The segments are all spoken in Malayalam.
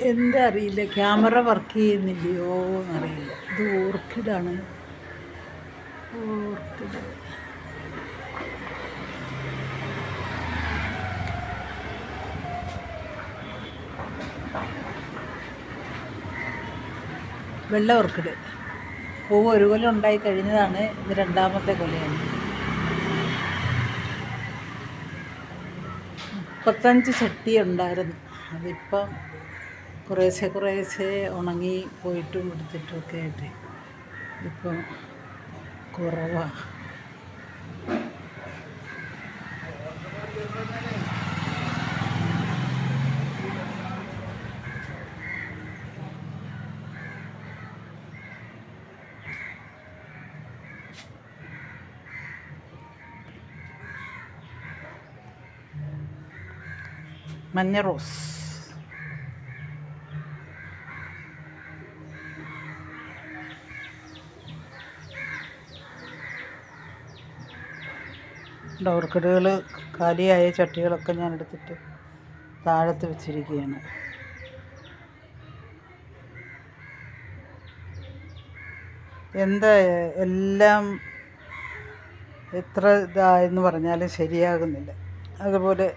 എന്താ അറിയില്ല, ക്യാമറ വർക്ക് ചെയ്യുന്നില്ലയോ എന്നറിയില്ല. ഇത് ഓർക്കിഡാണ്, ഓർക്കിഡ്. വെള്ള ഓർക്കിഡ്. പൂവ് ഒരു കൊല്ലം ഉണ്ടായി കഴിഞ്ഞതാണ്, ഇത് രണ്ടാമത്തെ കൊലയാണ്. 35 ചട്ടി ഉണ്ടായിരുന്നു, അതിപ്പം കുറേശ്ശെ കുറേശ്ശെ ഉണങ്ങി പോയിട്ടും എടുത്തിട്ടും ഒക്കെ ആയിട്ട് ഇപ്പം കുറവാണ്. മഞ്ഞ റോസ്. ഓർക്കിഡുകൾ കാലിയായ ചട്ടികളൊക്കെ ഞാൻ എടുത്തിട്ട് താഴത്ത് വെച്ചിരിക്കുകയാണ്. എന്താ എല്ലാം എത്ര ഇതായെന്ന് പറഞ്ഞാലും ശരിയാകുന്നില്ല. അതുപോലെ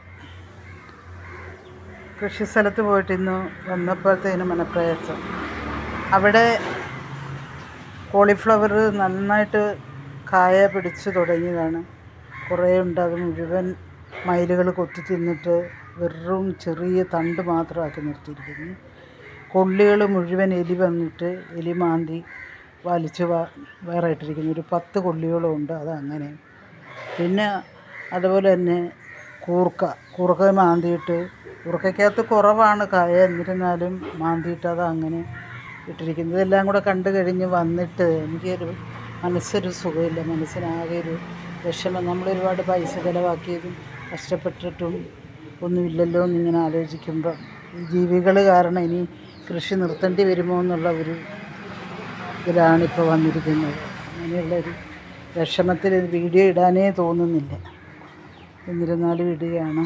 കൃഷി സ്ഥലത്ത് പോയിട്ട് ഇന്ന് വന്നപ്പോഴത്തേനും മനപ്രയാസം. അവിടെ കോളിഫ്ലവർ നന്നായിട്ട് കായ പിടിച്ച് തുടങ്ങിയതാണ്. കുറേ ഉണ്ട്, അത് മുഴുവൻ മയിലുകൾ കൊത്തി തിന്നിട്ട് വെറും ചെറിയ തണ്ട് മാത്രമാക്കി നിർത്തിയിരിക്കുന്നു. കൊള്ളികൾ മുഴുവൻ എലി വന്നിട്ട് എലി മാന്തി വലിച്ച് വേറെ ഇട്ടിരിക്കുന്നു. ഒരു 10 കൊള്ളികളും ഉണ്ട്, അതങ്ങനെ. പിന്നെ അതുപോലെ തന്നെ കൂർക്ക മാന്തിയിട്ട്, കൂർക്കയ്ക്കകത്ത് കുറവാണ് കായ, എന്നിരുന്നാലും മാന്തിയിട്ട് അത് അങ്ങനെ ഇട്ടിരിക്കുന്നത്. ഇതെല്ലാം കൂടെ കണ്ടു കഴിഞ്ഞ് വന്നിട്ട് എനിക്കൊരു മനസ്സൊരു സുഖമില്ല, മനസ്സിനാകെ ഒരു വിഷമം. നമ്മളൊരുപാട് പൈസ ചിലവാക്കിയതും കഷ്ടപ്പെട്ടിട്ടും ഒന്നുമില്ലല്ലോ എന്നിങ്ങനെ ആലോചിക്കുമ്പോൾ ഈ ജീവികൾ കാരണം ഇനി കൃഷി നിർത്തേണ്ടി വരുമോ എന്നുള്ള ഒരു ഇതിലാണിപ്പോൾ വന്നിരിക്കുന്നത്. അങ്ങനെയുള്ളൊരു വിഷമത്തിൽ വീഡിയോ ഇടാനേ തോന്നുന്നില്ല, എന്നിരുന്നാലും ഇടുകയാണ്.